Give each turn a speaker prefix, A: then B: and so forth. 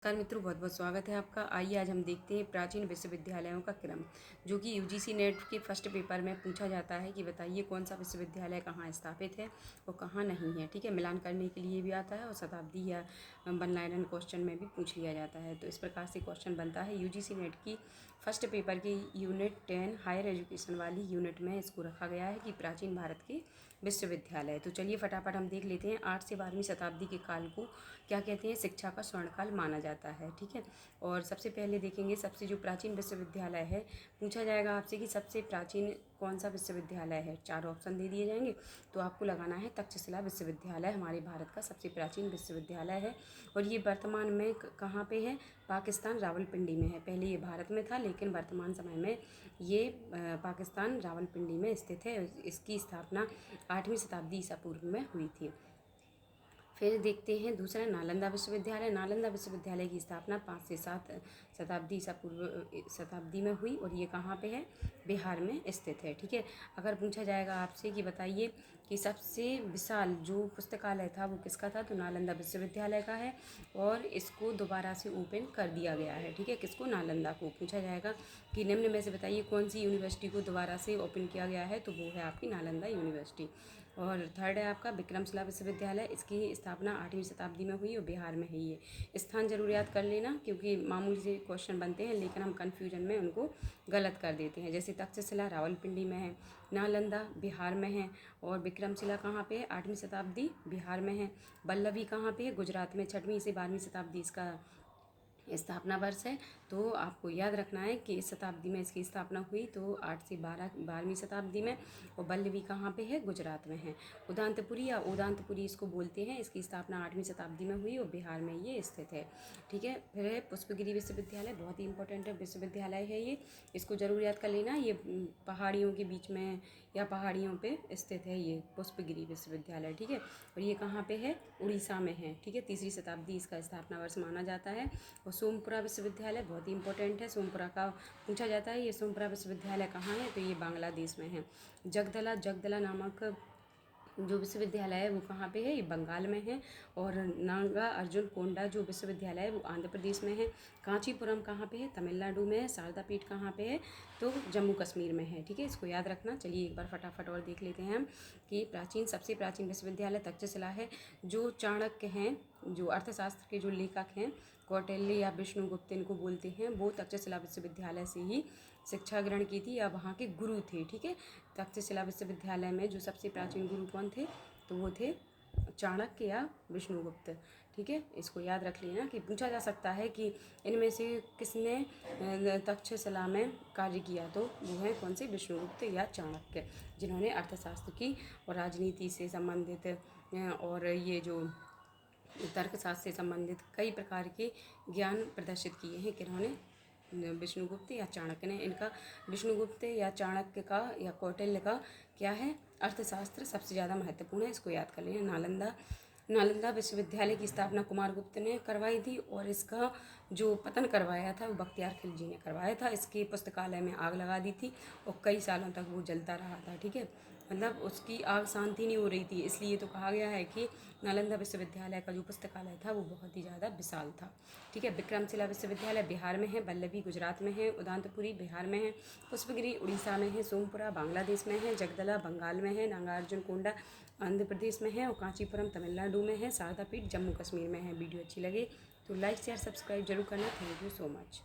A: नमस्कार मित्रों, बहुत बहुत स्वागत है आपका। आइए आज हम देखते हैं प्राचीन विश्वविद्यालयों का क्रम, जो कि यूजीसी नेट के फर्स्ट पेपर में पूछा जाता है कि बताइए कौन सा विश्वविद्यालय कहाँ स्थापित है और कहाँ नहीं है। ठीक है, मिलान करने के लिए भी आता है और शताब्दी या वन लाइनर क्वेश्चन में भी पूछ लिया जाता है। तो इस प्रकार से क्वेश्चन बनता है। यूजीसी नेट की फर्स्ट पेपर के यूनिट 10 हायर एजुकेशन वाली यूनिट में इसको रखा गया है कि प्राचीन भारत के विश्वविद्यालय। तो चलिए फटाफट हम देख लेते हैं। 8 से 12वीं शताब्दी के काल को क्या कहते हैं? शिक्षा का स्वर्णकाल माना जाता है। ठीक है, और सबसे पहले देखेंगे सबसे जो प्राचीन विश्वविद्यालय है, पूछा जाएगा आपसे कि सबसे प्राचीन कौन सा विश्वविद्यालय है। 4 ऑप्शन दे दिए जाएंगे, तो आपको लगाना है तक्षशिला विश्वविद्यालय हमारे भारत का सबसे प्राचीन विश्वविद्यालय है। और ये वर्तमान में कहाँ पे है? पाकिस्तान रावलपिंडी में है। पहले ये भारत में था, लेकिन वर्तमान समय में ये पाकिस्तान रावलपिंडी में स्थित है। इसकी स्थापना 8वीं शताब्दी ईसा पूर्व में हुई थी। फिर देखते हैं दूसरा नालंदा विश्वविद्यालय। नालंदा विश्वविद्यालय की स्थापना 5 से 7 शताब्दी ईसा पूर्व शताब्दी में हुई और ये कहाँ पे है? बिहार में स्थित है। ठीक है, अगर पूछा जाएगा आपसे कि बताइए कि सबसे विशाल जो पुस्तकालय था वो किसका था, तो नालंदा विश्वविद्यालय का है और इसको दोबारा से ओपन कर दिया गया है। ठीक है, किसको? नालंदा को। पूछा जाएगा कि निम्न में से बताइए कौन सी यूनिवर्सिटी को दोबारा से ओपन किया गया है, तो वो है आपकी नालंदा यूनिवर्सिटी। और थर्ड है आपका विक्रमशिला विश्वविद्यालय। इसकी स्थापना 8वीं शताब्दी में हुई और बिहार में है। ये स्थान जरूर याद कर लेना, क्योंकि मामूली से क्वेश्चन बनते हैं लेकिन हम कन्फ्यूजन में उनको गलत कर देते हैं। जैसे तक्षशिला रावलपिंडी में है, नालंदा बिहार में है और विक्रमशिला कहाँ पे है? 8वीं शताब्दी बिहार में है। वल्लभी कहाँ पे है? गुजरात में। 6वीं से 12वीं शताब्दी इसका स्थापना वर्ष है। तो आपको याद रखना है कि इस शताब्दी में इसकी स्थापना हुई, तो 8 से 12वीं शताब्दी में। और वल्लभी कहाँ पे है? गुजरात में है। उदांतपुरी या उदांतपुरी इसको बोलते हैं। इसकी स्थापना 8वीं शताब्दी में हुई और बिहार में ये स्थित है। ठीक है, फिर है पुष्पगिरी विश्वविद्यालय। बहुत ही इंपॉर्टेंट विश्वविद्यालय है ये, इसको जरूर याद कर लेना। ये पहाड़ियों के बीच में या पहाड़ियों पे स्थित है ये पुष्पगिरी विश्वविद्यालय। ठीक है, और ये कहाँ पे है? उड़ीसा में है। ठीक है, 3री शताब्दी इसका स्थापना वर्ष माना जाता है। और सोमपुरा विश्वविद्यालय बहुत ही इंपॉर्टेंट है। सोमपुरा का पूछा जाता है। ये सोमपुरा विश्वविद्यालय कहाँ है, तो ये बांग्लादेश में है। जगदला नामक जो विश्वविद्यालय है वो कहाँ पे है? ये बंगाल में है। और नागा अर्जुन कोंडा जो विश्वविद्यालय है वो आंध्र प्रदेश में है। कांचीपुरम कहाँ पे है? तमिलनाडु में है। शारदा पीठ कहाँ पे है? तो जम्मू कश्मीर में है। ठीक है, इसको याद रखना। चलिए एक बार फटाफट और देख लेते हैं हम कि सबसे प्राचीन विश्वविद्यालय तक्षशिला है। जो चाणक्य हैं, जो अर्थशास्त्र के जो लेखक हैं, कौटिल्य या विष्णुगुप्त इनको बोलते हैं, वो तक्षशिला विश्वविद्यालय से ही शिक्षा ग्रहण की थी या वहाँ के गुरु थे। ठीक है, तक्षशिला विश्वविद्यालय में जो सबसे प्राचीन गुरु कौन थे, तो वो थे चाणक्य या विष्णुगुप्त। ठीक है, इसको याद रख लेना कि पूछा जा सकता है कि इनमें से किसने तक्षशिला में कार्य किया, तो वो है कौन से? विष्णुगुप्त या चाणक्य, जिन्होंने अर्थशास्त्र की और राजनीति से संबंधित और ये जो तर्कशास्त्र से संबंधित कई प्रकार के ज्ञान प्रदर्शित किए हैं। किन्होंने? विष्णुगुप्त या चाणक्य ने। इनका विष्णुगुप्त या चाणक्य का या कौटिल्य का क्या है? अर्थशास्त्र सबसे ज़्यादा महत्वपूर्ण है, इसको याद कर लेना। नालंदा विश्वविद्यालय की स्थापना कुमारगुप्त ने करवाई थी और इसका जो पतन करवाया था वो बख्तियार खिलजी ने करवाया था। इसके पुस्तकालय में आग लगा दी थी और कई सालों तक वो जलता रहा था। ठीक है, मतलब उसकी आग शांति नहीं हो रही थी, इसलिए तो कहा गया है कि नालंदा विश्वविद्यालय का जो पुस्तकालय था वो बहुत ही ज़्यादा विशाल था। ठीक है, विक्रमशिला विश्वविद्यालय बिहार में है। वल्लभी गुजरात में है। उदांतपुरी बिहार में है। पुष्पगिरी उड़ीसा में है। सोमपुरा बांग्लादेश में है। जगदला बंगाल में है। नागार्जुन कोंडा आंध्र प्रदेश में है और कांचीपुरम तमिलनाडु में है। शारदा पीठ जम्मू कश्मीर में है। वीडियो अच्छी लगे तो लाइक शेयर सब्सक्राइब जरूर करना। Thank you so much.